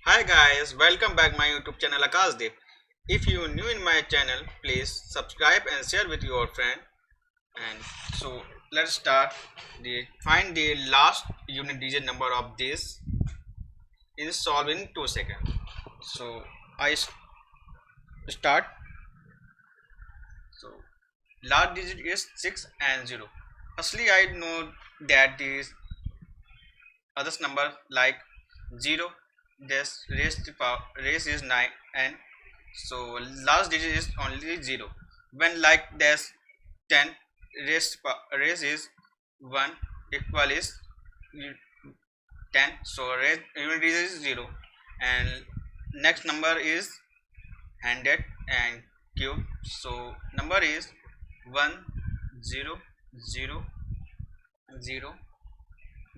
Hi guys, welcome back my YouTube channel Akashdeep. If you new in my channel, please subscribe and share with your friend. And so let's start. The find the last unit digit number of this is solved in 2 seconds. So start. So last digit is 6 and 0. Firstly, I know that these others number like 0, this raise is 9, and so last digit is only 0. When like there's 10, raise is 1 equal is 10, so raise unit digit is 0. And next number is 100 and cube, so number is 1 0 0 0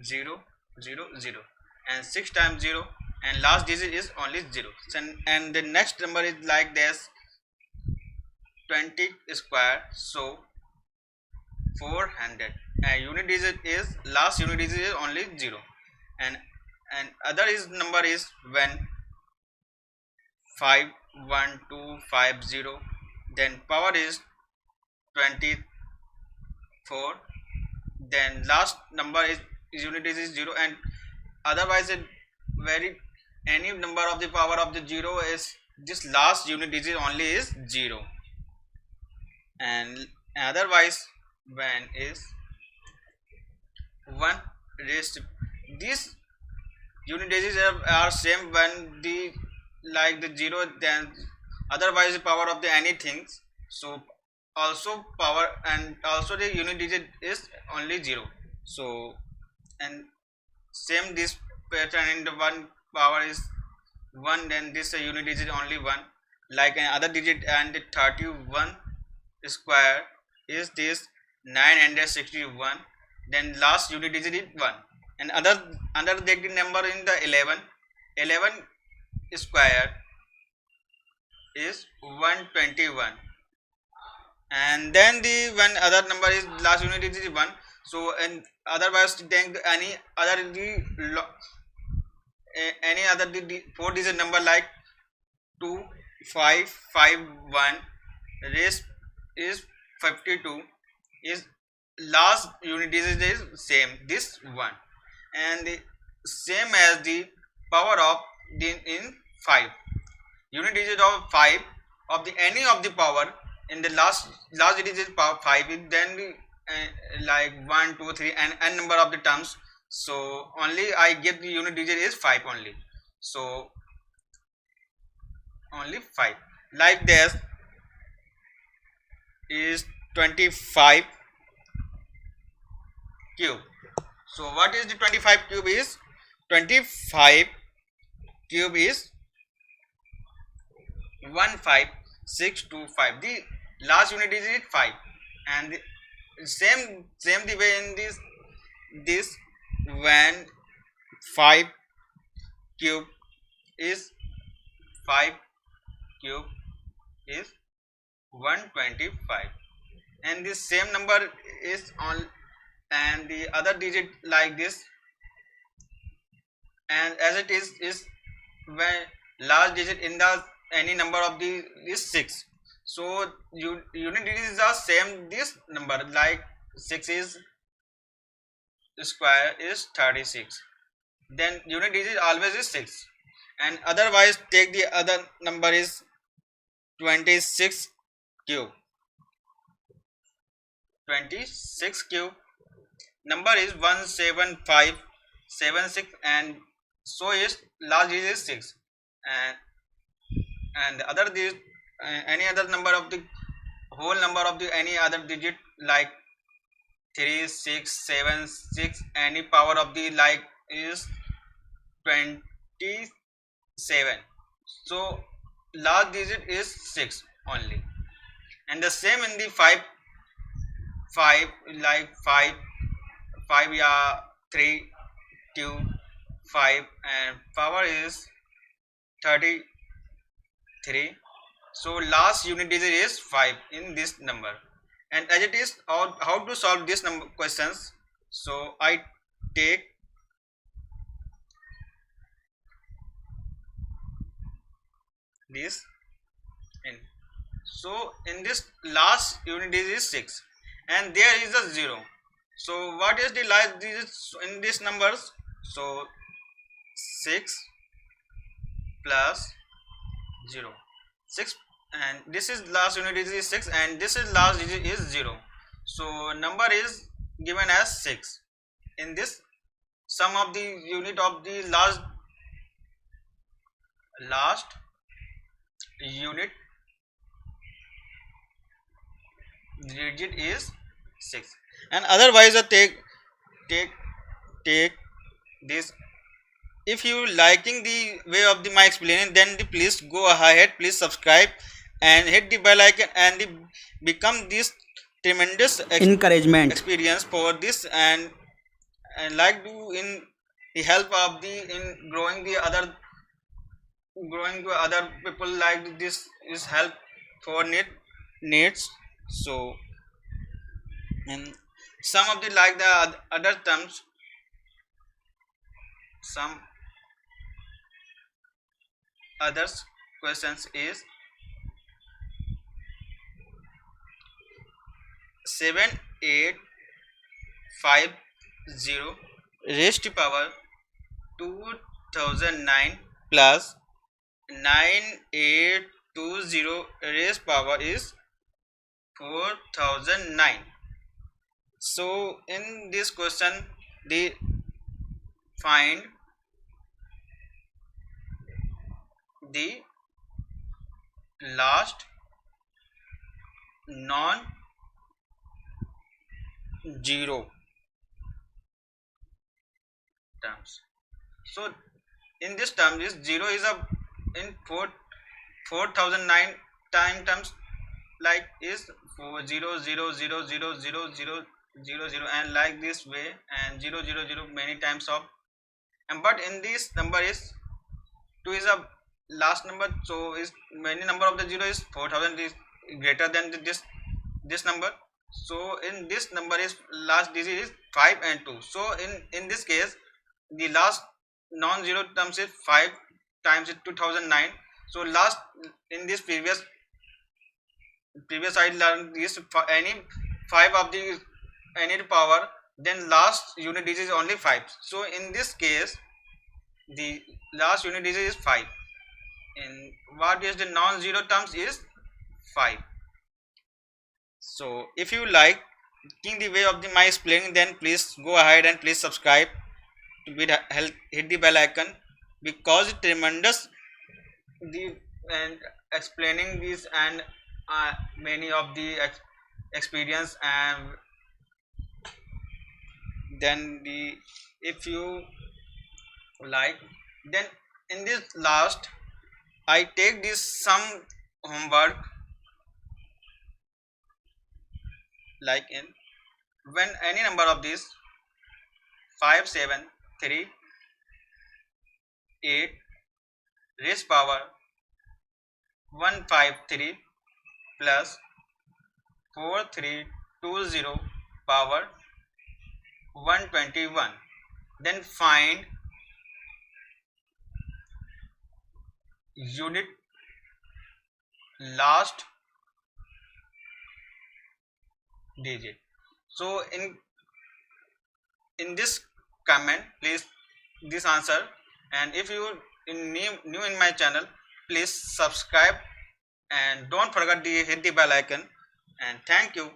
0 0 0, and 6 times 0, and last digit is only 0. And the next number is like this 20 square, so 400, and unit digit is last unit digit is only 0. And other is number is when 5 1 2 5 0, then power is 24, then last number is unit digit is 0. And otherwise it very any number of the power of the 0 is this last unit digit only is 0. And otherwise when is 1 raised to, these unit digits are same when the like the 0, then otherwise the power of the anything, so also power and also the unit digit is only 0. So and same this pattern in the one power is 1, then this unit digit only 1, like another digit. And the 31 square is this 961, then last unit digit is 1. And other digit number in the 11 square is 121, and then the one other number is last unit digit is 1. So and otherwise then any other any other four digit number like 2551 raised is 52, is last unit digit is same this one. And the same as the power of the in 5 unit digit of 5 of the any of the power in the last digit is power 5, then we like 1 2 3 and n number of the terms, so only I get the unit digit is 5 only, so only 5. Like this is 25 cube. So what is the 25 cube is 25 cube is 15625, the last unit digit is 5. And the same the way in this when 5 cube is 5 cube is 125, and this same number is on and the other digit like this. And as it is when last digit in the any number of the is 6, so unit digit is the same this number like 6 is square is 36, then unit digit always is 6. And otherwise take the other number is 26 cube. 26 cube number is 17576, and so is last digit is 6. And the other digit any other number of the whole number of the any other digit like 3676, any power of the like is 27, so last digit is 6 only. And the same in the 5 like 5 yeah 3 2 5, and power is 33, so last unit digit is 5 in this number. And as it is how to solve this number questions, so I take this in. So in this last unit digit is 6 and there is a 0. So what is the last digits in these numbers? So 6 plus 0, 6, and this is last unit digit is 6 and this is last digit is 0. So number is given as 6. In this sum of the unit of the last unit digit is 6, and otherwise take this. If you liking the way of my explaining, then please go ahead, please subscribe and hit the bell icon and become this tremendous encouragement experience for this, and like do in the help of the in growing to other people, like this is help for needs. So and some of the like the other terms, some others questions is 7850 raised to power 2009 plus 9820 raised power is 4009. So in this question they find the last non zero terms. So in this term is 0 is a in 4009 time terms, like is 4000000000, and like this way, and 000 many times of, and but in this number is 2 is a last number, so is many number of the 0 is 4000 is greater than this number. So in this number is last digit is 5 and 2. So in this case the last non-zero terms is 5 times is 2009. So last in this previous I learned this any 5 of the any power, then last unit digit is only 5. So in this case the last unit digit is 5, and what is the non-zero terms is 5. So if you like the way of my explaining, then please go ahead and please subscribe with help, hit the bell icon, because it tremendous the and explaining this and many of the experience, and then the if you like, then in this last I take this some homework, like in when any number of these 5 7 3 8 raised power 153 plus 4320 power 121, then find unit last digit. So in this comment please this answer, and if you new in my channel, please subscribe and don't forget to hit the bell icon, and thank you.